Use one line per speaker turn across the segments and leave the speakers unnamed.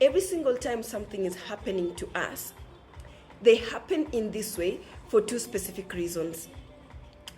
every single time something is happening to us, they happen in this way for two specific reasons.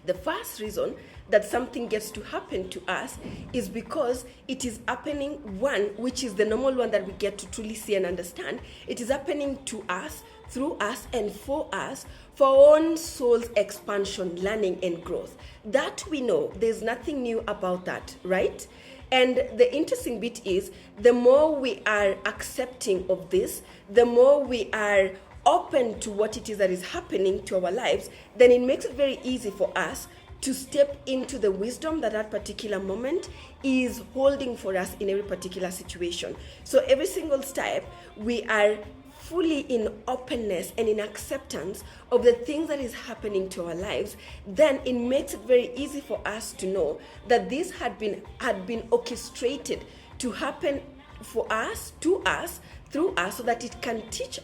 The first reason that something gets to happen to us is because it is happening, one, which is the normal one that we get to truly see and understand. It is happening to us, through us, and for us, for our own soul's expansion, learning, and growth. That we know. There's nothing new about that, right? And the interesting bit is, the more we are accepting of this, the more we are open to what it is that is happening to our lives, then it makes it very easy for us to step into the wisdom that that particular moment is holding for us in every particular situation. So every single step, we are fully in openness and in acceptance of the things that is happening to our lives. Then it makes it very easy for us to know that this had been orchestrated to happen for us, to us, through us, so that it can teach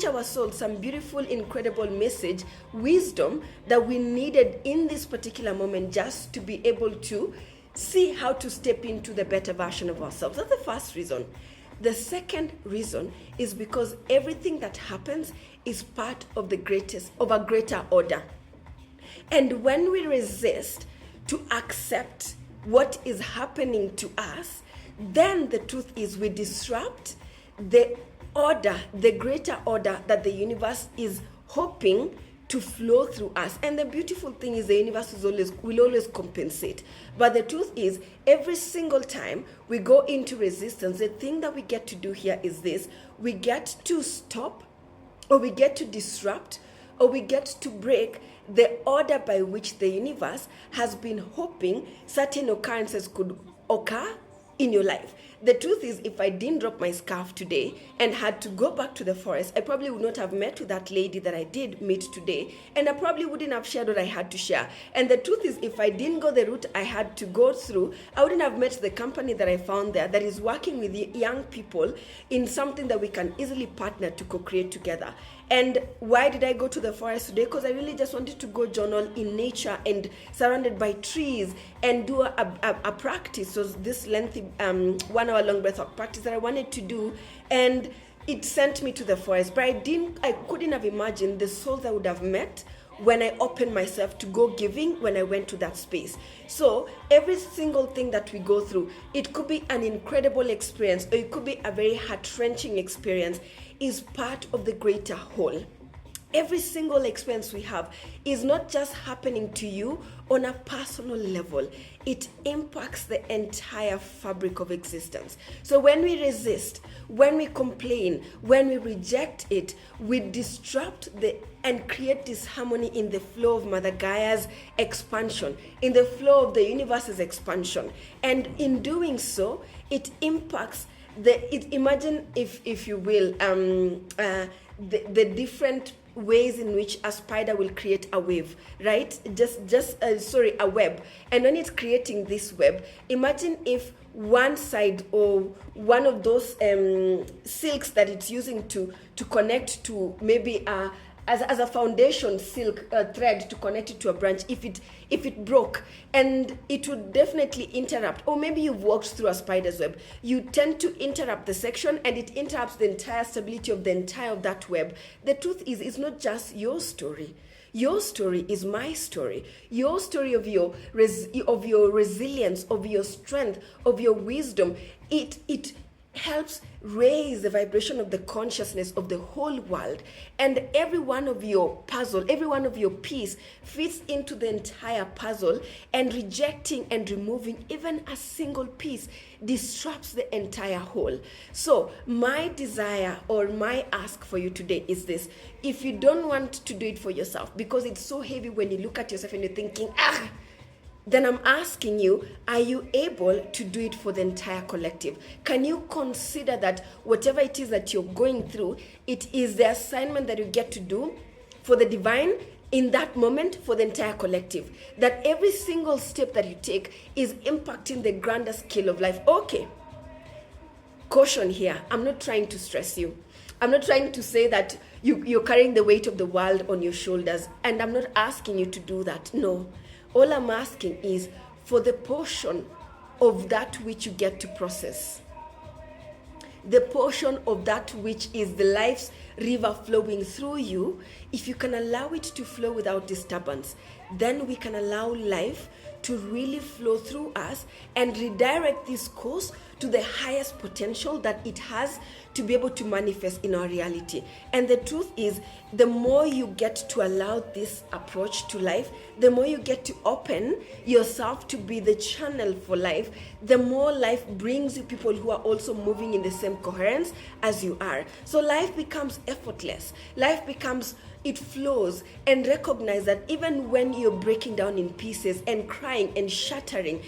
our soul some beautiful, incredible message, wisdom that we needed in this particular moment, just to be able to see how to step into the better version of ourselves. That's the first reason. The second reason is because everything that happens is part of a greater order. And when we resist to accept what is happening to us, then the truth is we disrupt the order, the greater order that the universe is hoping to flow through us. And the beautiful thing is, the universe will always compensate. But the truth is, every single time we go into resistance, the thing that we get to do here is this: we get to stop, or we get to disrupt, or we get to break the order by which the universe has been hoping certain occurrences could occur in your life. The truth is, if I didn't drop my scarf today and had to go back to the forest, I probably would not have met with that lady that I did meet today, and I probably wouldn't have shared what I had to share. And the truth is, if I didn't go the route I had to go through, I wouldn't have met the company that I found there that is working with young people in something that we can easily partner to co-create together. And why did I go to the forest today? Because I really just wanted to go journal in nature and surrounded by trees and do a practice. So this lengthy 1 hour long breathwork practice that I wanted to do, and it sent me to the forest. But I couldn't have imagined the souls I would have met when I opened myself to go giving when I went to that space. So every single thing that we go through, it could be an incredible experience, or it could be a very heart-wrenching experience, is part of the greater whole. Every single experience we have is not just happening to you on a personal level. It impacts the entire fabric of existence. So when we resist, when we complain, when we reject it, we disrupt and create disharmony in the flow of Mother Gaia's expansion, in the flow of the universe's expansion. And in doing so, it impacts imagine, if you will, the different ways in which a spider will create a wave, right? A web. And when it's creating this web, imagine if one side or one of those silks that it's using to connect to maybe as a foundation silk thread to connect it to a branch, if it broke, and it would definitely interrupt. Or maybe you've walked through a spider's web, you tend to interrupt the section, and it interrupts the entire stability of the entire of that web. The truth is, it's not just your story. Your story is my story. Your story of your resilience, of your strength, of your wisdom. It helps raise the vibration of the consciousness of the whole world, and every one of your puzzle, every one of your piece fits into the entire puzzle, and rejecting and removing even a single piece disrupts the entire whole. So my desire or my ask for you today is this: if you don't want to do it for yourself because it's so heavy when you look at yourself and you're thinking, then I'm asking you, are you able to do it for the entire collective? Can you consider that whatever it is that you're going through, it is the assignment that you get to do for the divine in that moment, for the entire collective? That every single step that you take is impacting the grander scale of life. Okay, caution here. I'm not trying to stress you. I'm not trying to say that you're carrying the weight of the world on your shoulders, and I'm not asking you to do that. No. All I'm asking is for the portion of that which you get to process. the portion of that which is the life's river flowing through you, if you can allow it to flow without disturbance, then we can allow life to really flow through us and redirect this course to the highest potential that it has to be able to manifest in our reality. And the truth is, the more you get to allow this approach to life, the more you get to open yourself to be the channel for life, the more life brings you people who are also moving in the same coherence as you are. So life becomes effortless. Life becomes, it flows. And recognize that even when you're breaking down in pieces and crying and shattering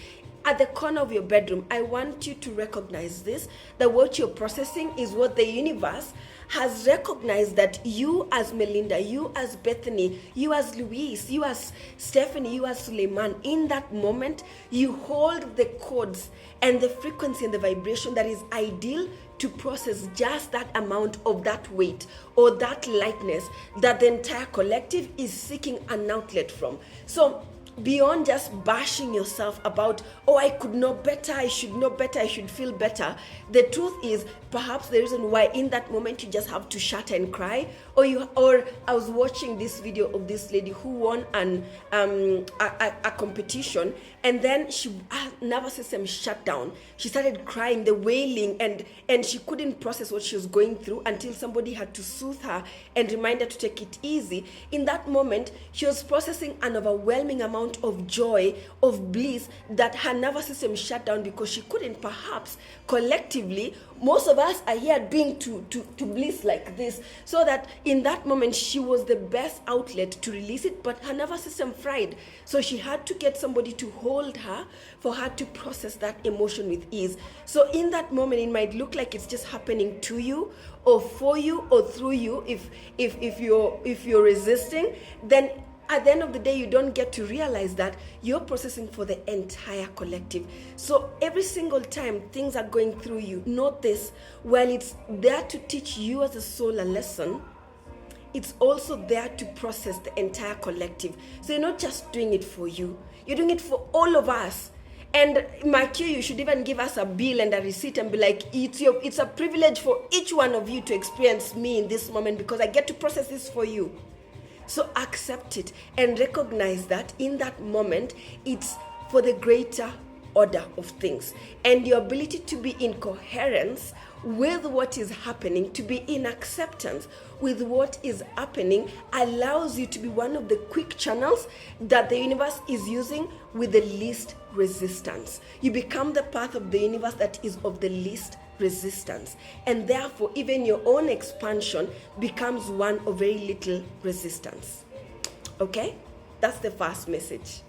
at the corner of your bedroom, I want you to recognize this, that what you're processing is what the universe has recognized, that you as Melinda, you as Bethany, you as Louise, you as Stephanie, you as Suleiman, in that moment, you hold the codes and the frequency and the vibration that is ideal to process just that amount of that weight or that lightness that the entire collective is seeking an outlet from. So beyond just bashing yourself about, oh, I could know better, I should know better, I should feel better, the truth is perhaps the reason why in that moment you just have to shatter and cry, or I was watching this video of this lady who won a competition, and then her nervous system shut down. She started crying, the wailing, and she couldn't process what she was going through until somebody had to soothe her and remind her to take it easy. In that moment, she was processing an overwhelming amount of joy, of bliss, that her nervous system shut down because she couldn't, perhaps collectively, most of us are here being to bliss like this, so that in that moment she was the best outlet to release it, but her nervous system fried. So she had to get somebody to hold her for her to process that emotion with ease. So in that moment, it might look like it's just happening to you or for you or through you. If you're resisting, then at the end of the day, you don't get to realize that you're processing for the entire collective. So every single time things are going through you, note this: while it's there to teach you as a soul a lesson, it's also there to process the entire collective. So you're not just doing it for you, you're doing it for all of us. And Matthew, you should even give us a bill and a receipt and be like, it's a privilege for each one of you to experience me in this moment because I get to process this for you. So accept it and recognize that in that moment, it's for the greater order of things. And your ability to be in coherence with what is happening, to be in acceptance with what is happening, allows you to be one of the quick channels that the universe is using with the least resistance. You become the path of the universe that is of the least resistance, and therefore even your own expansion becomes one of very little resistance. Okay, that's the first message.